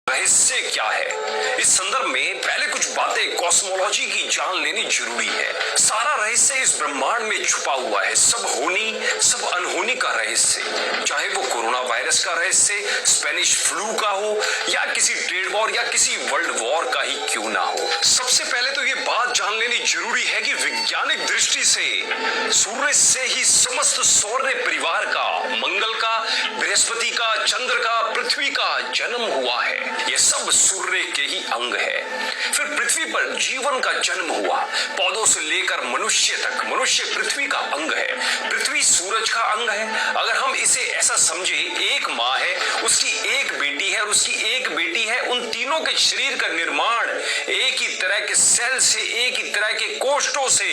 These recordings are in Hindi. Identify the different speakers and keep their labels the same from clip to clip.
Speaker 1: रहस्य क्या है? इस संदर्भ में पहले कुछ बातें कॉस्मोलॉजी की जान लेनी जरूरी है। सारा रहस्य इस ब्रह्मांड में छुपा हुआ है, सब होनी सब अनहोनी का रहस्य, चाहे वो कोरोना वायरस का रहस्य, स्पेनिश फ्लू का हो या किसी ट्रेड वॉर या किसी वर्ल्ड वॉर का ही क्यों ना हो। सबसे पहले तो ये बात जान लेनी जरूरी है कि वैज्ञानिक दृष्टि से सूर्य से ही समस्त सौर्य परिवार का, मंगल का, बृहस्पति का, चंद्र का, पृथ्वी का जन्म हुआ है। ये सब सूर्य के ही अंग है। फिर पृथ्वी पर जीवन का जन्म हुआ, पौधों से लेकर मनुष्य तक। मनुष्य पृथ्वी का अंग है, पृथ्वी सूरज का अंग है। अगर हम इसे ऐसा समझे, एक माँ है, उसकी एक बेटी है और उसकी एक बेटी है, उन तीनों के शरीर का निर्माण एक ही तरह के सेल से, एक ही तरह के कोष्ठों से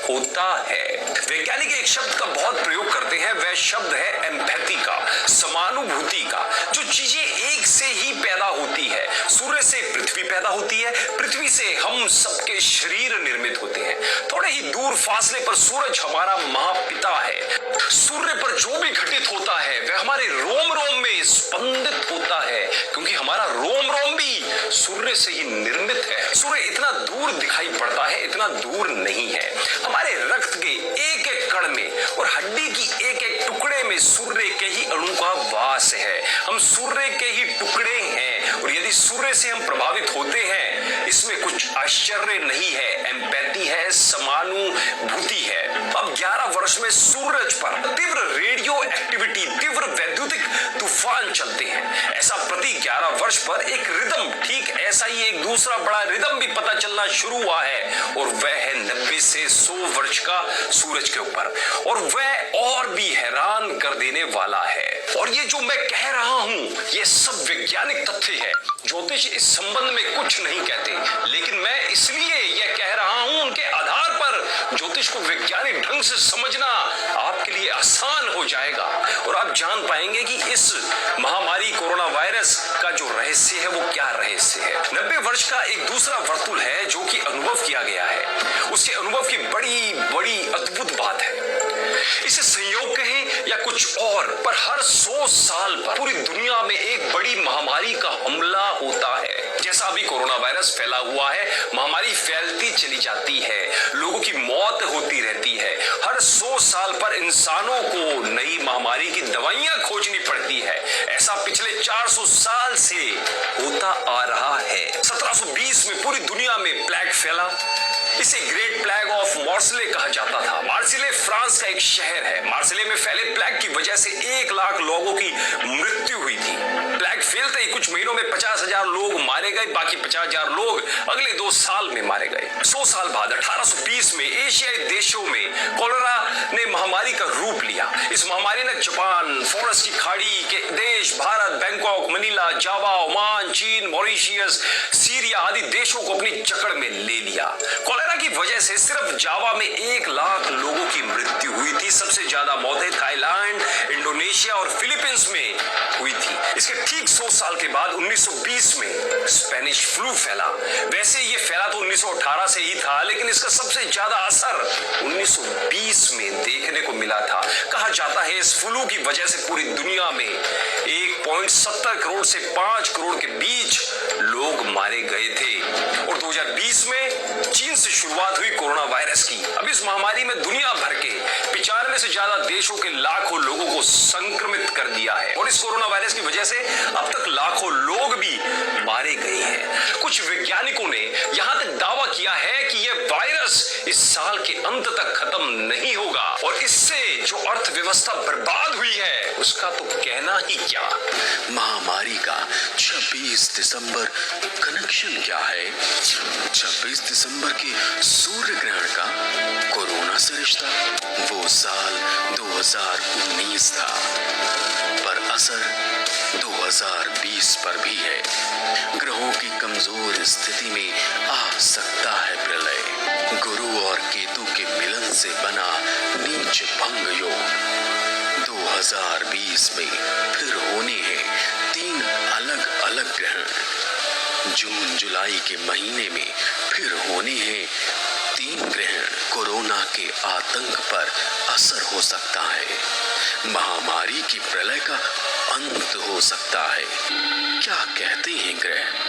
Speaker 1: होता है। वैज्ञानिक एक शब्द का बहुत प्रयोग करते हैं, वह शब्द है एम्पैथी का, समानुभूति का। जो चीजें एक से ही पैदा होती है, सूर्य से पृथ्वी पैदा होती है, पृथ्वी से हम सबके शरीर निर्मित होते हैं। थोड़े ही दूर फासले पर सूरज हमारा महापिता है। सूर्य पर जो भी घटित होता है वह हमारे रोम रोम में स्पंदित होता है, क्योंकि हमारा रोम रोम भी सूर्य से ही निर्मित है। सूर्य इतना दूर दिखाई पड़ता है, इतना दूर नहीं है। हमारे रक्त के एक एक कण में और हड्डी की एक एक टुकड़े में सूर्य के ही अणु का वास है। हम सूर्य के ही टुकड़े हैं और यदि सूर्य से हम प्रभावित होते हैं, इसमें कुछ आश्चर्य नहीं है। एम्पैथी है, समानुभूति है। अब 11 वर्ष में सूरज पर तीव्र रेडियो एक्टिविटी, तीव्र वैद्युतिक तूफान चलते हैं। ऐसा प्रति 11 वर्ष पर एक रिदम, ठीक ऐसा ही एक दूसरा बड़ा रिदम भी पता चलना शुरू हुआ है और वह है 90 से 100 वर्ष का सूरज के ऊपर, और वह और भी हैरान कर देने वाला है। और ये जो मैं कह रहा हूं, ये सब वैज्ञानिक तथ्य है। ज्योतिष इस संबंध में कुछ नहीं कहते, लेकिन मैं इसलिए यह कह रहा हूं, उनके आधार पर ज्योतिष को वैज्ञानिक ढंग से समझना आपके लिए आसान हो जाएगा और आप जान पाएंगे कि इस महामारी कोरोना वायरस का जो रहस्य है वो क्या रहस्य है। 90 वर्ष का एक दूसरा वर्तुल है जो कि अनुभव किया गया है। उसके अनुभव की बड़ी बड़ी अद्भुत बात है। इसे संयोग कहें या कुछ और, पर हर 100 साल पर पूरी दुनिया में एक बड़ी महामारी का हमला होता है। जैसा अभी कोरोना वायरस फैला हुआ है, महामारी फैलती चली जाती है, लोगों की मौत होती रहती है। हर 100 साल पर इंसानों को नई महामारी की दवाइयां खोजनी पड़ती है। ऐसा पिछले 400 साल से होता आ रहा है। 1720 में पूरी दुनिया में प्लेग फैला। इसे ग्रेट प्लेग ऑफ मार्सिले कहा जाता था। मार्सिले फ्रांस का एक शहर है। मार्सिले में फैले प्लेग की वजह से 1 लाख लोगों की मृत्यु हुई थी। प्लेग फैलते ही कुछ महीनों में 50,000 लोग मारे गए, बाकी 50,000 लोग अगले 2 साल में मारे गए। 100 साल बाद 1820 में एशियाई देशों में कोलेरा ने महामारी का रूप लिया। इस महामारी ने जापान, फॉरेस्ट की खाड़ी के देश, भारत, बैंकॉक, मनीला, जावा, ओमान, चीन, मॉरिशियस, सीरिया आदि देशों को अपनी जकड़ में ले लिया। कोलेरा की वजह से सिर्फ जावा में 1 लाख लोगों की मृत्यु हुई थी। सबसे ज्यादा मौतें थाईलैंड, इंडोनेशिया और फिलीपींस में हुई थी। इसके ठीक 100 साल के बाद 1920 में स्पेनिश फ्लू फैला। वैसे ये फैला तो 1918 से ही था, लेकिन इसका सबसे ज्यादा असर 1920 में देखने को मिला था। कहा जाता है इस फ्लू की वजह से पूरी दुनिया में 1.70 करोड़ से 5 करोड़ के बीच लोग मारे गए थे। और 2020 में चीन से शुरुआत हुई कोरोना वायरस की। अब इस महामारी में दुनिया भर के 95 से ज्यादा देशों के लाखों लोगों को संक्रमित कर दिया है और इस कोरोना वायरस की वजह से अब तक लाखों लोग भी मारे गए हैं। कुछ वैज्ञानिकों ने यहां तक दावा किया है कि यह वायरस इस साल के अंत तक खत्म नहीं होगा और इससे जो अर्थव्यवस्था बर्बाद हुई है उसका तो कहना ही क्या।
Speaker 2: महामारी का 26 दिसंबर कनेक्शन क्या है? 26 दिसंबर के सूर्य ग्रहण का कोरोना से रिश्ता? वो साल 2019 था, पर असर 2020 पर भी है। ग्रहों की कमजोर स्थिति में आ सकता है प्रलय। गुरु और केतु के मिलन से बना नीच भंग योग 2020 में फिर होने हैं 3 अलग अलग ग्रहण। जून जुलाई के महीने में फिर होने हैं 3 ग्रहण कोरोना के आतंक पर असर हो सकता है। महामारी की प्रलय का अंत हो सकता है। क्या कहते हैं ग्रह?